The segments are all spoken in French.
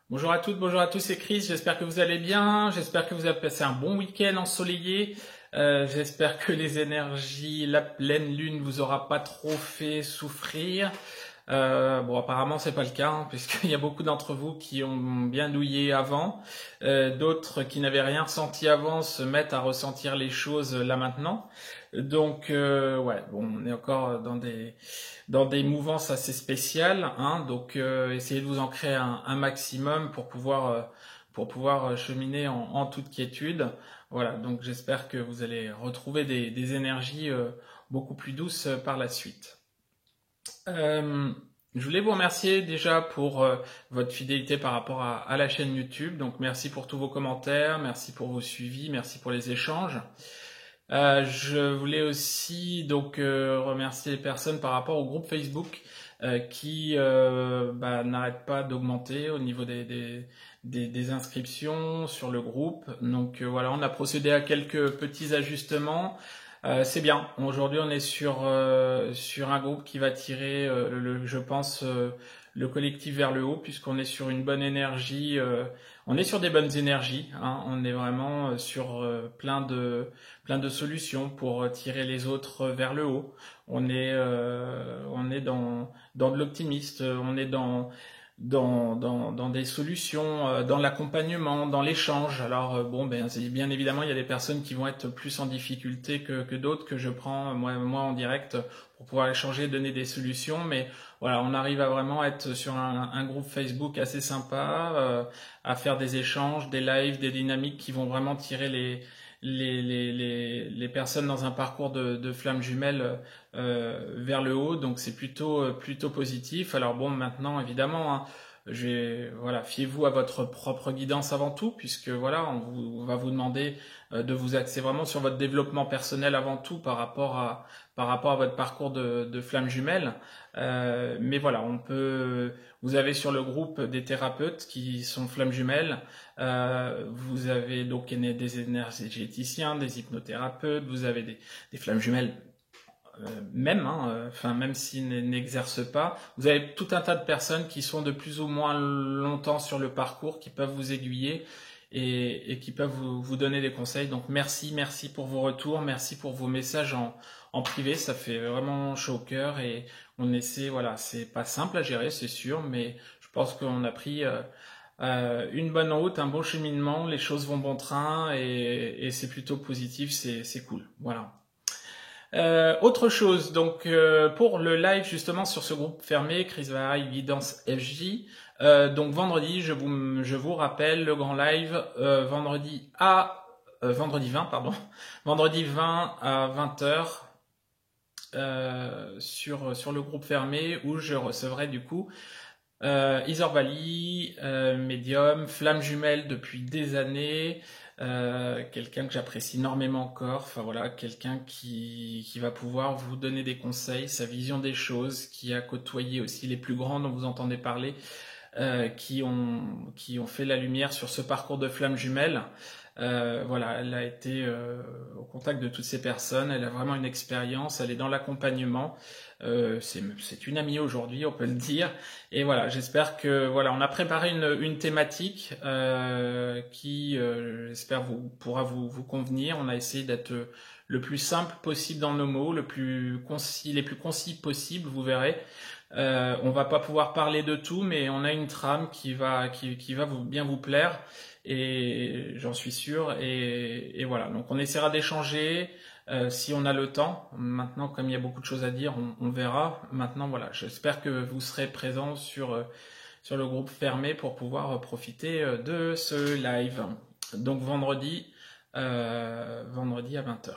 Bonjour à toutes, bonjour à tous, c'est Chris, j'espère que vous allez bien, j'espère que vous avez passé un bon week-end ensoleillé, j'espère que les énergies, la pleine lune vous aura pas trop fait souffrir. Bon, apparemment c'est pas le cas, hein, puisqu'il y a beaucoup d'entre vous qui ont bien douillé avant, d'autres qui n'avaient rien ressenti avant se mettent à ressentir les choses là maintenant. Donc ouais, bon, on est encore dans des mouvances assez spéciales, hein, donc essayez de vous en créer un maximum pour pouvoir cheminer en toute quiétude. Voilà, donc j'espère que vous allez retrouver des énergies beaucoup plus douces par la suite. Euh, je voulais vous remercier déjà pour votre fidélité par rapport à la chaîne YouTube. Donc merci pour tous vos commentaires, merci pour vos suivis, merci pour les échanges. Je voulais aussi donc remercier les personnes par rapport au groupe Facebook qui n'arrête pas d'augmenter au niveau des inscriptions sur le groupe. Donc voilà, on a procédé à quelques petits ajustements. C'est bien. Aujourd'hui, on est sur un groupe qui va tirer, je pense, le collectif vers le haut, puisqu'on est sur une bonne énergie. On est sur des bonnes énergies, hein. On est vraiment sur plein de solutions pour tirer les autres vers le haut. On est dans de l'optimiste. On est dans des solutions, dans l'accompagnement, dans l'échange. Alors bon, ben bien évidemment, il y a des personnes qui vont être plus en difficulté que d'autres que je prends moi en direct pour pouvoir échanger, donner des solutions. Mais voilà, on arrive à vraiment être sur un groupe Facebook assez sympa, à faire des échanges, des lives, des dynamiques qui vont vraiment tirer les personnes dans un parcours de flammes jumelles vers le haut, donc c'est plutôt positif. Alors bon, maintenant évidemment, hein, voilà, fiez-vous à votre propre guidance avant tout, puisque voilà, on va vous demander de vous axer vraiment sur votre développement personnel avant tout par rapport à votre parcours de flammes jumelles. Mais voilà, vous avez sur le groupe des thérapeutes qui sont flammes jumelles. Vous avez donc des énergéticiens, des hypnothérapeutes, vous avez des flammes jumelles même, hein, même s'ils n'exercent pas. Vous avez tout un tas de personnes qui sont de plus ou moins longtemps sur le parcours, qui peuvent vous aiguiller et qui peuvent vous donner des conseils. Donc merci pour vos retours, merci pour vos messages en privé, ça fait vraiment chaud au cœur et on essaie, voilà, c'est pas simple à gérer, c'est sûr, mais je pense qu'on a pris une bonne route, un bon cheminement, les choses vont bon train et c'est plutôt positif, c'est cool, voilà. Autre chose, donc pour le live justement sur ce groupe fermé, Chris Vahaï, Guidance FJ, donc vendredi, je vous rappelle le grand live vendredi 20, pardon, vendredi 20 à 20h sur le groupe fermé où je recevrai du coup Isor Valley, médium, flamme jumelle depuis des années, quelqu'un que j'apprécie énormément encore, enfin voilà, quelqu'un qui va pouvoir vous donner des conseils, sa vision des choses, qui a côtoyé aussi les plus grands dont vous entendez parler, qui ont fait la lumière sur ce parcours de flamme jumelle. Voilà, elle a été au contact de toutes ces personnes, elle a vraiment une expérience, elle est dans l'accompagnement. C'est une amie aujourd'hui, on peut le dire. Et voilà, j'espère que voilà, on a préparé une thématique qui, j'espère, pourra vous convenir. On a essayé d'être le plus simple possible dans nos mots, les plus concis possible, vous verrez. On va pas pouvoir parler de tout, mais on a une trame qui va bien vous plaire. Et j'en suis sûr. Et voilà, donc on essaiera d'échanger. Si on a le temps, maintenant comme il y a beaucoup de choses à dire, on verra. Maintenant voilà, j'espère que vous serez présents sur le groupe fermé pour pouvoir profiter de ce live. Donc vendredi à 20h.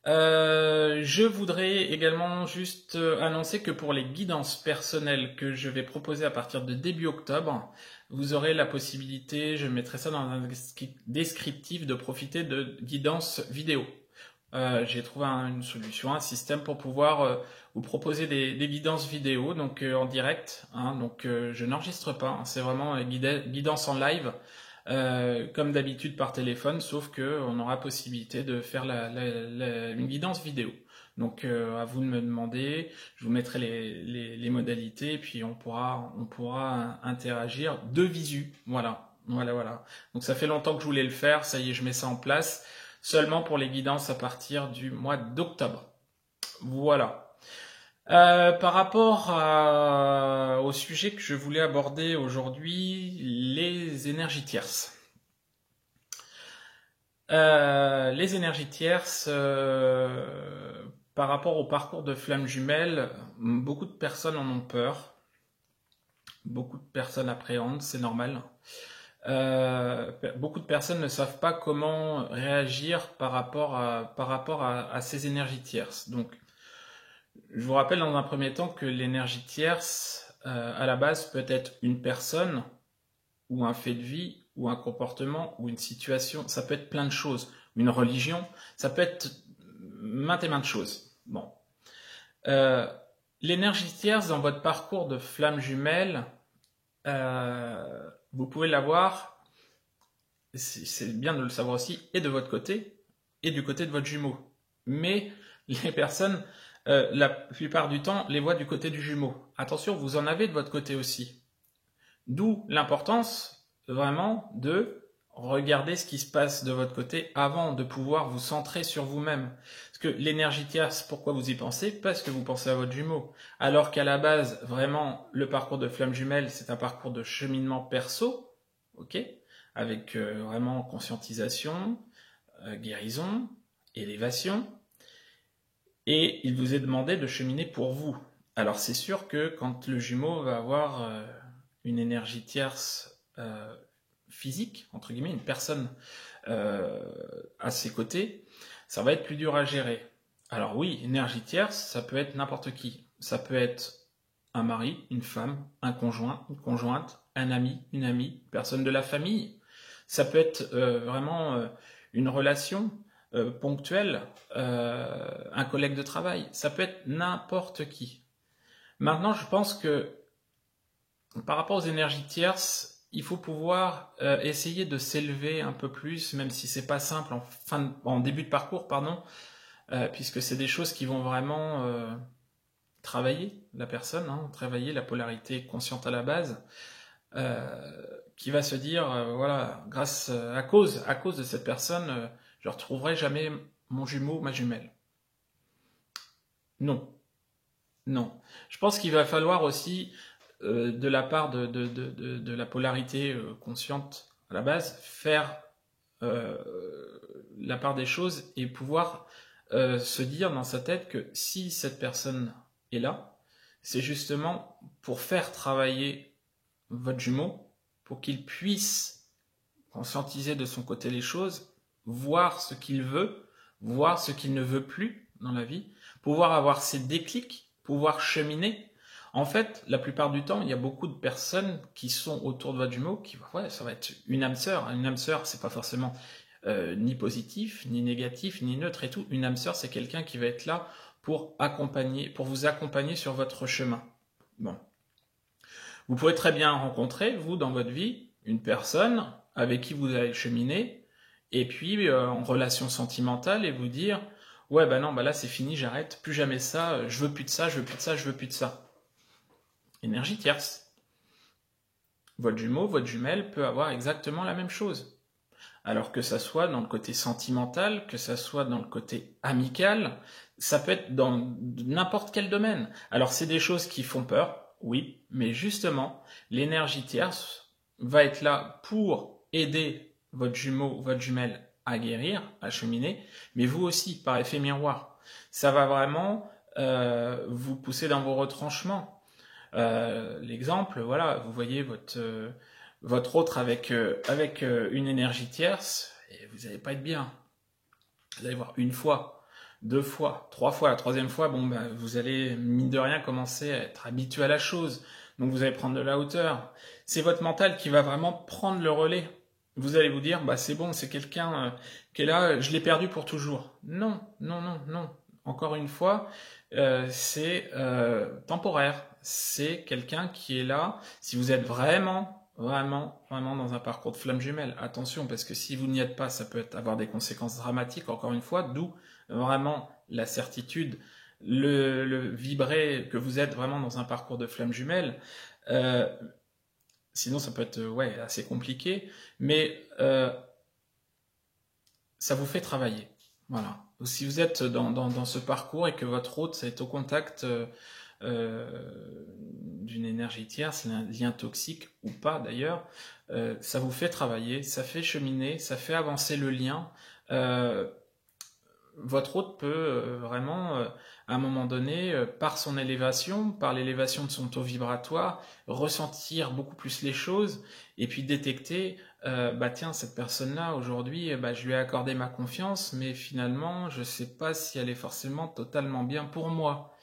Je voudrais également juste annoncer que pour les guidances personnelles que je vais proposer à partir de début octobre, vous aurez la possibilité, je mettrai ça dans un descriptif, de profiter de guidances vidéo. J'ai trouvé une solution, un système pour pouvoir vous proposer des guidances vidéo, donc en direct, hein, donc je n'enregistre pas, hein, c'est vraiment guidance en live. Comme d'habitude par téléphone, sauf que on aura possibilité de faire une guidance vidéo. Donc à vous de me demander, je vous mettrai les modalités, et puis on pourra interagir de visu. Voilà, voilà, voilà. Donc ça fait longtemps que je voulais le faire, ça y est, je mets ça en place, seulement pour les guidances à partir du mois d'octobre. Voilà. Par rapport au sujet que je voulais aborder aujourd'hui, les énergies tierces. Les énergies tierces, par rapport au parcours de flammes jumelles, beaucoup de personnes en ont peur, beaucoup de personnes appréhendent, c'est normal. Beaucoup de personnes ne savent pas comment réagir par rapport à ces énergies tierces. Donc, je vous rappelle dans un premier temps que l'énergie tierce, à la base, peut être une personne, ou un fait de vie, ou un comportement, ou une situation. Ça peut être plein de choses. Une religion, ça peut être maintes et maintes choses. Bon. L'énergie tierce dans votre parcours de flamme jumelle, vous pouvez l'avoir, c'est bien de le savoir aussi, et de votre côté, et du côté de votre jumeau. Mais les personnes, la plupart du temps, les voient du côté du jumeau. Attention, vous en avez de votre côté aussi. D'où l'importance, vraiment, de regarder ce qui se passe de votre côté avant de pouvoir vous centrer sur vous-même. Parce que l'énergie tierce, pourquoi vous y pensez? Parce que vous pensez à votre jumeau. Alors qu'à la base, vraiment, le parcours de flamme jumelle, c'est un parcours de cheminement perso, ok, avec vraiment conscientisation, guérison, élévation. Et il vous est demandé de cheminer pour vous. Alors c'est sûr que quand le jumeau va avoir une énergie tierce physique, entre guillemets, une personne à ses côtés, ça va être plus dur à gérer. Alors oui, énergie tierce, ça peut être n'importe qui. Ça peut être un mari, une femme, un conjoint, une conjointe, un ami, une amie, une personne de la famille. Ça peut être vraiment une relation ponctuelle, un collègue de travail. Ça peut être n'importe qui. Maintenant, je pense que par rapport aux énergies tierces, il faut pouvoir essayer de s'élever un peu plus, même si c'est pas simple en début de parcours, pardon, puisque c'est des choses qui vont vraiment travailler la personne, hein, travailler la polarité consciente à la base, qui va se dire, voilà, à cause de cette personne, je ne retrouverai jamais mon jumeau, ma jumelle. Non, non. Je pense qu'il va falloir aussi de la part de la polarité consciente à la base, faire la part des choses et pouvoir se dire dans sa tête que si cette personne est là, c'est justement pour faire travailler votre jumeau, pour qu'il puisse conscientiser de son côté les choses, voir ce qu'il veut, voir ce qu'il ne veut plus dans la vie, pouvoir avoir ses déclics, pouvoir cheminer. En fait, la plupart du temps, il y a beaucoup de personnes qui sont autour de votre jumeau, ça va être une âme sœur. Une âme sœur, c'est pas forcément ni positif, ni négatif, ni neutre et tout. Une âme sœur, c'est quelqu'un qui va être là pour vous accompagner sur votre chemin. Bon. Vous pouvez très bien rencontrer, vous, dans votre vie, une personne avec qui vous allez cheminer, et puis en relation sentimentale, et vous dire « Ouais, bah non, bah là c'est fini, j'arrête, plus jamais ça, je veux plus de ça, je veux plus de ça, je veux plus de ça. » Énergie tierce. Votre jumeau, votre jumelle peut avoir exactement la même chose. Alors que ça soit dans le côté sentimental, que ça soit dans le côté amical, ça peut être dans n'importe quel domaine. Alors c'est des choses qui font peur, oui, mais justement, l'énergie tierce va être là pour aider votre jumeau, votre jumelle à guérir, à cheminer, mais vous aussi, par effet miroir. Ça va vraiment vous pousser dans vos retranchements. L'exemple, voilà, vous voyez votre autre avec une énergie tierce, et vous n'allez pas être bien. Vous allez voir une fois, 2 fois, 3 fois, la troisième fois, bon, bah, vous allez, mine de rien, commencer à être habitué à la chose. Donc vous allez prendre de la hauteur. C'est votre mental qui va vraiment prendre le relais. Vous allez vous dire, bah c'est bon, c'est quelqu'un qui est là, je l'ai perdu pour toujours. Non, non, non, non. Encore une fois, c'est temporaire. C'est quelqu'un qui est là. Si vous êtes vraiment dans un parcours de flamme jumelle, attention, parce que si vous n'y êtes pas, ça peut avoir des conséquences dramatiques, encore une fois, d'où vraiment la certitude, le vibrer que vous êtes vraiment dans un parcours de flamme jumelle. Sinon, ça peut être assez compliqué, mais ça vous fait travailler. Voilà. Donc, si vous êtes dans ce parcours et que votre hôte est au contact d'une énergie tierce, un lien toxique ou pas d'ailleurs, ça vous fait travailler, ça fait cheminer, ça fait avancer le lien. Votre hôte peut vraiment, à un moment donné, par son élévation, par l'élévation de son taux vibratoire, ressentir beaucoup plus les choses et puis détecter, tiens, cette personne-là, aujourd'hui, je lui ai accordé ma confiance, mais finalement, je ne sais pas si elle est forcément totalement bien pour moi.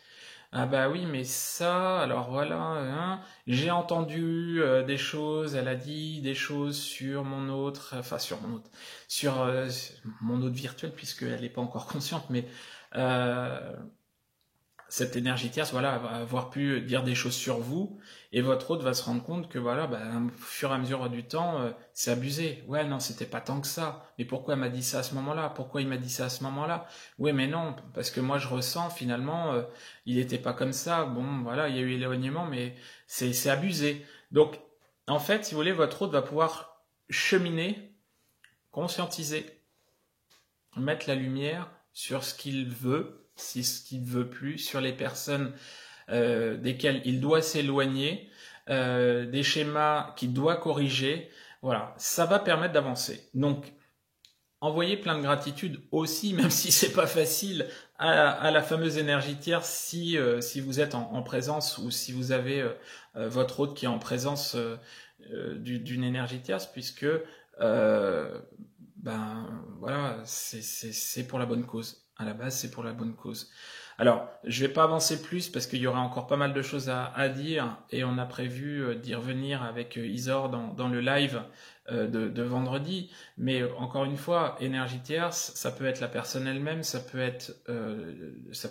Ah bah oui, mais ça, alors voilà, hein, j'ai entendu des choses, elle a dit des choses sur mon autre, sur mon autre virtuel, puisqu'elle n'est pas encore consciente, mais euh, cette énergie tierce, voilà, va avoir pu dire des choses sur vous, et votre hôte va se rendre compte que voilà, au fur et à mesure du temps, c'est abusé. Ouais, non, c'était pas tant que ça. Mais pourquoi elle m'a dit ça à ce moment-là? Pourquoi il m'a dit ça à ce moment-là? Ouais, mais non, parce que moi je ressens finalement, il était pas comme ça. Bon, voilà, il y a eu éloignement, mais c'est abusé. Donc, en fait, si vous voulez, votre hôte va pouvoir cheminer, conscientiser, mettre la lumière sur ce qu'il veut, si ce qu'il veut plus, sur les personnes desquelles il doit s'éloigner, des schémas qu'il doit corriger. Voilà, ça va permettre d'avancer. Donc, envoyez plein de gratitude aussi, même si c'est pas facile, à la fameuse énergie tierce si vous êtes en présence ou si vous avez votre hôte qui est en présence d'une énergie tierce, puisque voilà, c'est pour la bonne cause. À la base, c'est pour la bonne cause. Alors, je vais pas avancer plus parce qu'il y aura encore pas mal de choses à dire et on a prévu d'y revenir avec Isor dans le live de vendredi. Mais encore une fois, énergie tierce, ça peut être la personne elle-même, ça peut être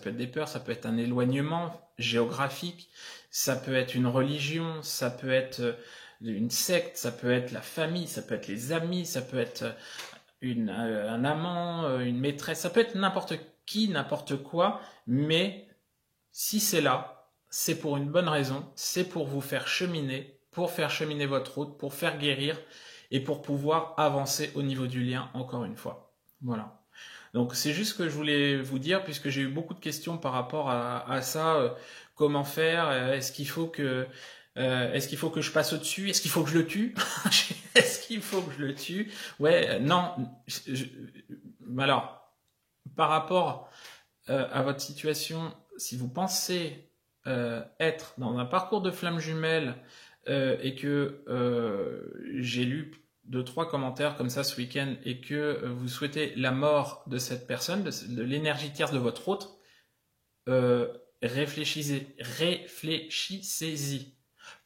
des peurs, ça peut être un éloignement géographique, ça peut être une religion, ça peut être une secte, ça peut être la famille, ça peut être les amis, ça peut être un amant, une maîtresse, ça peut être n'importe qui, n'importe quoi, mais si c'est là, c'est pour une bonne raison, c'est pour vous faire cheminer, pour faire cheminer votre route, pour faire guérir et pour pouvoir avancer au niveau du lien encore une fois. Voilà. Donc c'est juste ce que je voulais vous dire puisque j'ai eu beaucoup de questions par rapport à ça. Comment faire? Est-ce qu'il faut que je passe au-dessus? Est-ce qu'il faut que je le tue? Est-ce qu'il faut que je le tue? Ouais, non. Alors, par rapport à votre situation, si vous pensez être dans un parcours de flamme jumelle et que j'ai lu 2-3 commentaires comme ça ce week-end et que vous souhaitez la mort de cette personne, de l'énergie tierce de votre autre, réfléchissez-y.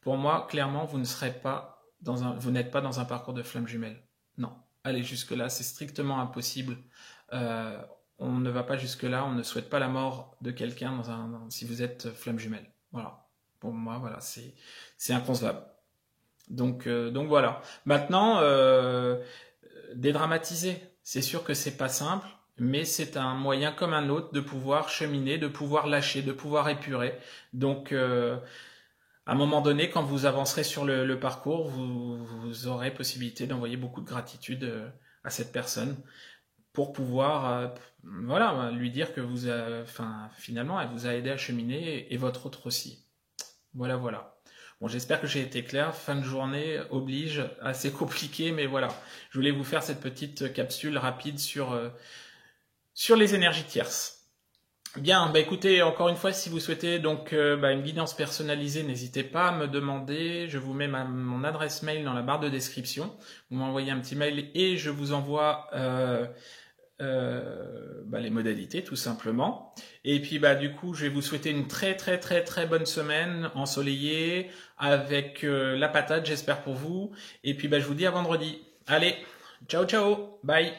Pour moi, clairement, vous n'êtes pas dans un parcours de flamme jumelle. Non, allez jusque-là, c'est strictement impossible. On ne va pas jusque-là, on ne souhaite pas la mort de quelqu'un si vous êtes flamme jumelle. Voilà. Pour moi, voilà, c'est inconcevable. Donc voilà. Maintenant, dédramatiser. C'est sûr que c'est pas simple, mais c'est un moyen comme un autre de pouvoir cheminer, de pouvoir lâcher, de pouvoir épurer. Donc à un moment donné, quand vous avancerez sur le parcours, vous aurez possibilité d'envoyer beaucoup de gratitude à cette personne pour pouvoir lui dire que finalement, elle vous a aidé à cheminer et votre autre aussi. Voilà. Bon, j'espère que j'ai été clair. Fin de journée oblige, assez compliqué, mais voilà. Je voulais vous faire cette petite capsule rapide sur les énergies tierces. Bien, écoutez, encore une fois, si vous souhaitez donc une guidance personnalisée, n'hésitez pas à me demander. Je vous mets mon adresse mail dans la barre de description. Vous m'envoyez un petit mail et je vous envoie les modalités tout simplement. Et puis du coup, je vais vous souhaiter une très très très très bonne semaine ensoleillée avec la patate, j'espère pour vous. Et puis je vous dis à vendredi. Allez, ciao ciao, bye.